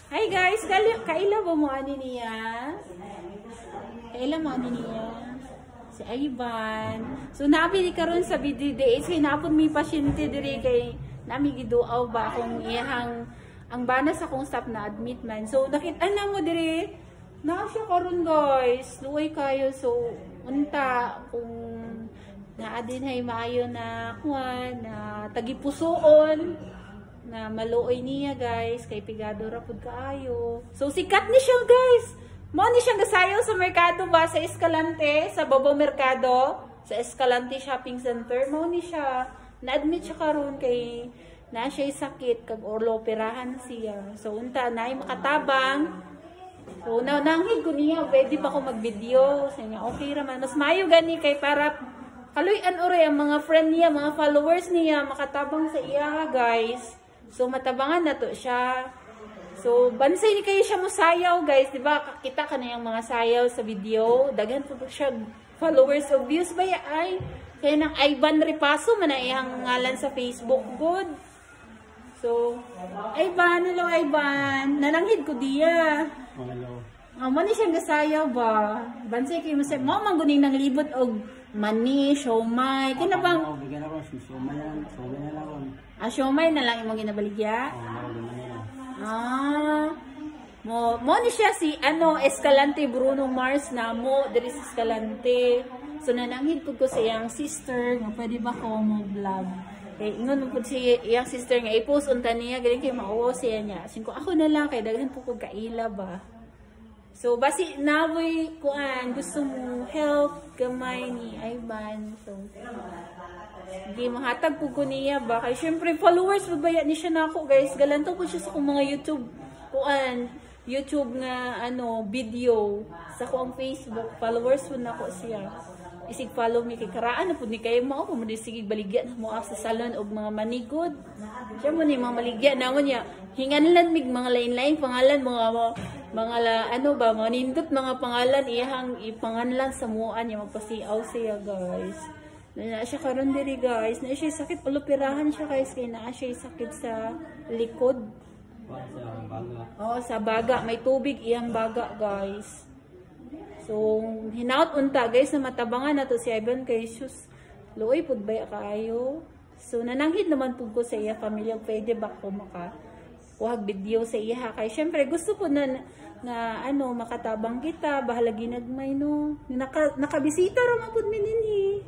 Hi guys, kaila ba mo ani niya? Kaila mo ani niya? Si Ivan. So nabi di karon sa video day, sinapon mi pasyente diri kay nami giduaw ba kung iyang ang bana sa kong staff na admit man. So nakita na mo diri na siya karon guys. Luoy kayo so unta kung naadin hay maayo na kuan na tagipusoon na maluoy niya guys kay pigado ra pud kaayo. So sikat ni siya guys. Mo ni siya gasayaw sa merkado ba sa Escalante, sa Bobo Mercado, sa Escalante Shopping Center. Mo ni siya na-admit siya karon kay na siya sakit kag orlo operahan siya. So unta naay makatabang. So nanghid ko niya pwede ba ko mag-video. Sa niya okay ra man. Mas maayo gani kay para kaluy-an oray ang mga friend niya, mga followers niya makatabang sa iya guys. So matabangan na to siya. So bansay ni kayo siya mo sayaw guys, di ba? Kita ka na yung mga sayaw sa video. Daghan po siya followers of views ba ya ay? Kaya nang Ivan Repaso man na iyang ngalan sa Facebook good. So Ivan, hello Ivan. Nananghid ko diya. Hello. Mo ni siya gasayaw ba? Bansay kayo mo sa mo mangguning nang libot og mani, siomay. Kina bang Bigyan ako si siomay na lang. siomay na lang imong ginabaligya? Mo ni siya si Escalante Bruno Mars na mo diri sa Escalante. So nananghid pud ko sa iyang sister nga pwede ba ko mo vlog. Kay ingon mo pud si iyang sister nga i-post unta niya galing kay mauwo siya niya. Singko ako na lang kay daghan po ko kaila ba. So basi naboy kuan gusto mo help gamay ni Ivan. So di mahatag po ko niya ba kay syempre followers magbayad ni siya nako guys. Galanto po siya sa kong mga YouTube nga video sa akong Facebook followers po nako siya. Isig follow me kay karaan na po ni kayo mo mo sige baligyan mo sa salon og mga manigod. Siya mo ni mga maligyan na mo niya. Hinganlan mig mga lain-lain pangalan mga mga nindot mga pangalan iyang ipanganlan sa muan niya magpasiaw siya guys. Na siya karon diri guys, na siya sakit ulupirahan siya guys kay naa siya sakit sa likod. Sa baga, may tubig iyang baga guys. So hinaut unta guys na matabangan nato si Ivan kay sus luoy pud baya kaayo. So nananghid naman pud ko sa iya pamilya pwede ba ko kuhag video sa iya kay syempre gusto ko na makatabang kita bahala ginagmay no nakabisita ra man pud minini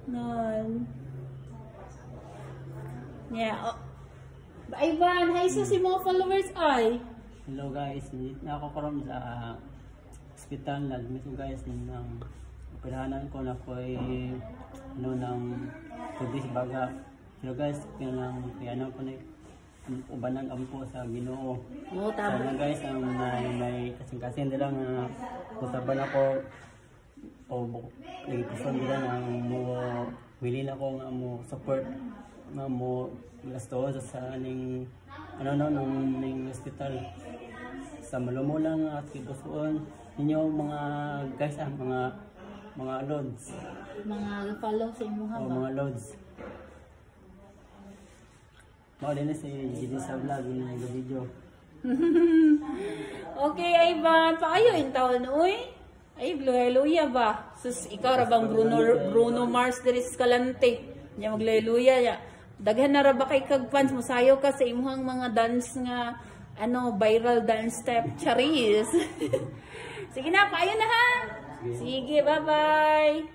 non yeah Ivan hi sa si mga followers ay Hello guys, na ako karon sa hospital na admit ko guys nang operahanan ko na ko'y ng tubig baga. Pero guys, kailangan ko na ubanan ampo sa Ginoo. Sana guys, ang may kasing-kasing nila nga kutaban ako o nagpuson nila nga mo willing ako nga mo support nga mo gasto sa ning ning hospital sa malumulang at kitusuon ninyo mga guys mga loads mga follow sa imo ha mga loads mao din si GD sa vlog ng video. Okay Ivan paayo in taon uy ay hallelujah ba sus ikaw ra bang Bruno Mars diri sa Escalante nya maghallelujah ya daghan na ra ba kay kag fans mo sayo ka sa imong mga dance nga viral dance step charis. Sige na, paayo na ha. Sige, bye-bye.